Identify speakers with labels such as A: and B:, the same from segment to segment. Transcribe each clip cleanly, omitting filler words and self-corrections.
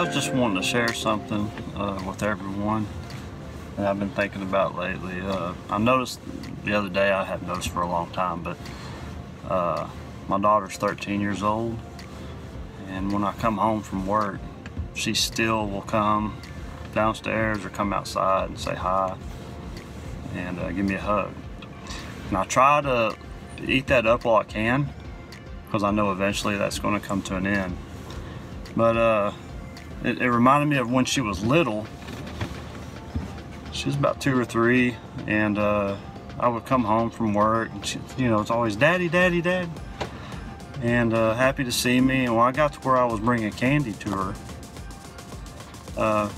A: I was just wanting to share something with everyone that I've been thinking about lately. I noticed the other day, I have noticed for a long time, but my daughter's 13 years old, and when I come home from work, she still will come downstairs or come outside and say hi and give me a hug. And I try to eat that up while I can, because I know eventually that's going to come to an end. But it reminded me of when she was little. She was about 2 or 3, and I would come home from work, and she, it's always "Daddy, Daddy, Dad," and happy to see me. And when I got to where I was bringing candy to her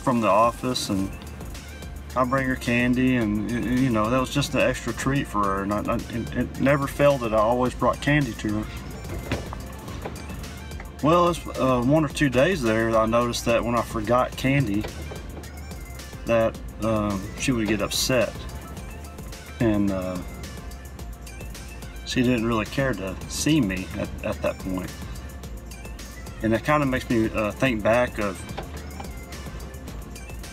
A: from the office, and I bring her candy, and that was just an extra treat for her, and it never failed that I always brought candy to her. Well, it's 1 or 2 days there, I noticed that when I forgot candy, that she would get upset, and she didn't really care to see me at that point. And it kind of makes me think back of,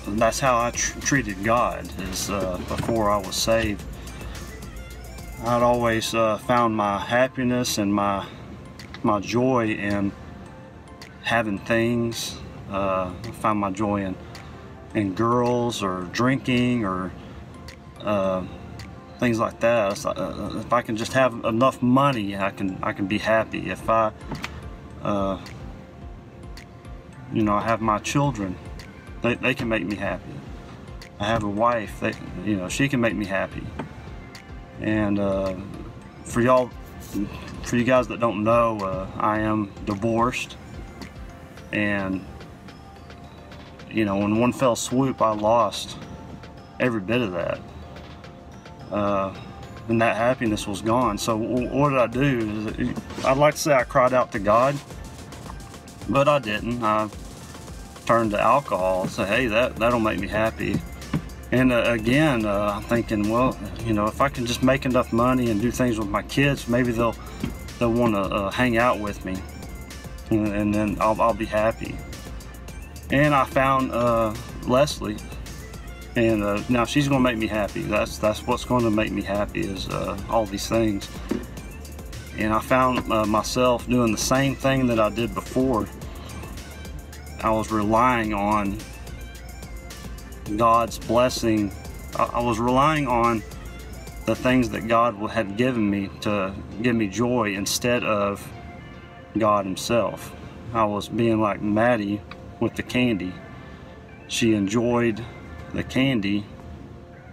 A: that's how I treated God, is before I was saved. I'd always found my happiness and my joy in having things. I found my joy in girls or drinking or things like that. If I can just have enough money, I can be happy. If I have my children, they can make me happy. I have a wife, she can make me happy. And for you guys that don't know, I am divorced, and in one fell swoop I lost every bit of that, and that happiness was gone. So what did I do? I'd like to say I cried out to God, but I didn't. I turned to alcohol and say, hey, that'll make me happy. And again, I'm thinking, well, if I can just make enough money and do things with my kids, maybe they'll want to hang out with me, and then I'll be happy. And I found Leslie, and now she's going to make me happy. That's what's going to make me happy, is all these things. And I found myself doing the same thing that I did before. I was relying on God's blessing. I was relying on the things that God had given me to give me joy instead of God himself. I was being like Maddie with the candy. She enjoyed the candy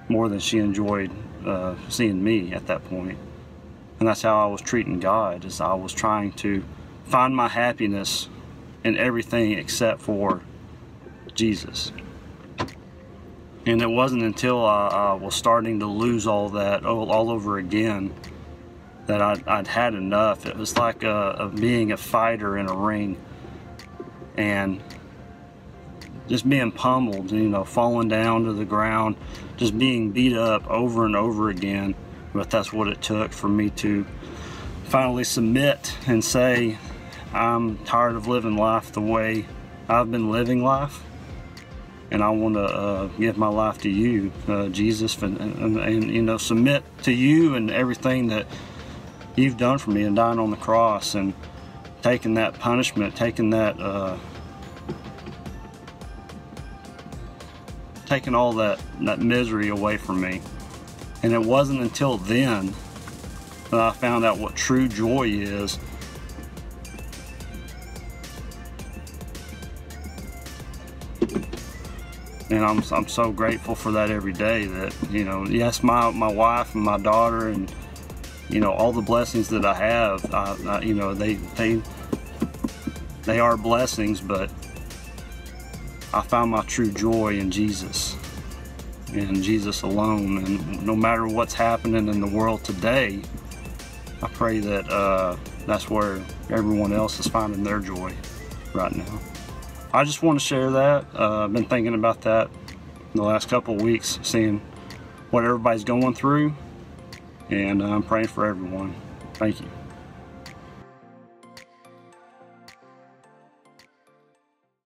A: more than she enjoyed seeing me at that point. And that's how I was treating God, is I was trying to find my happiness in everything except for Jesus. And it wasn't until I was starting to lose all that all over again that I'd had enough. It was like being a fighter in a ring and just being pummeled, falling down to the ground, just being beat up over and over again. But that's what it took for me to finally submit and say, I'm tired of living life the way I've been living life, and I want to give my life to you, Jesus, and submit to you and everything that you've done for me, and dying on the cross and taking that punishment, taking that taking all that misery away from me. And it wasn't until then that I found out what true joy is. And I'm so grateful for that every day, that yes, my wife and my daughter and all the blessings that I have, they are blessings, but I found my true joy in Jesus and Jesus alone. And no matter what's happening in the world today, I pray that that's where everyone else is finding their joy right now. I just want to share that. I've been thinking about that the last couple of weeks, seeing what everybody's going through, and I'm praying for everyone. Thank you.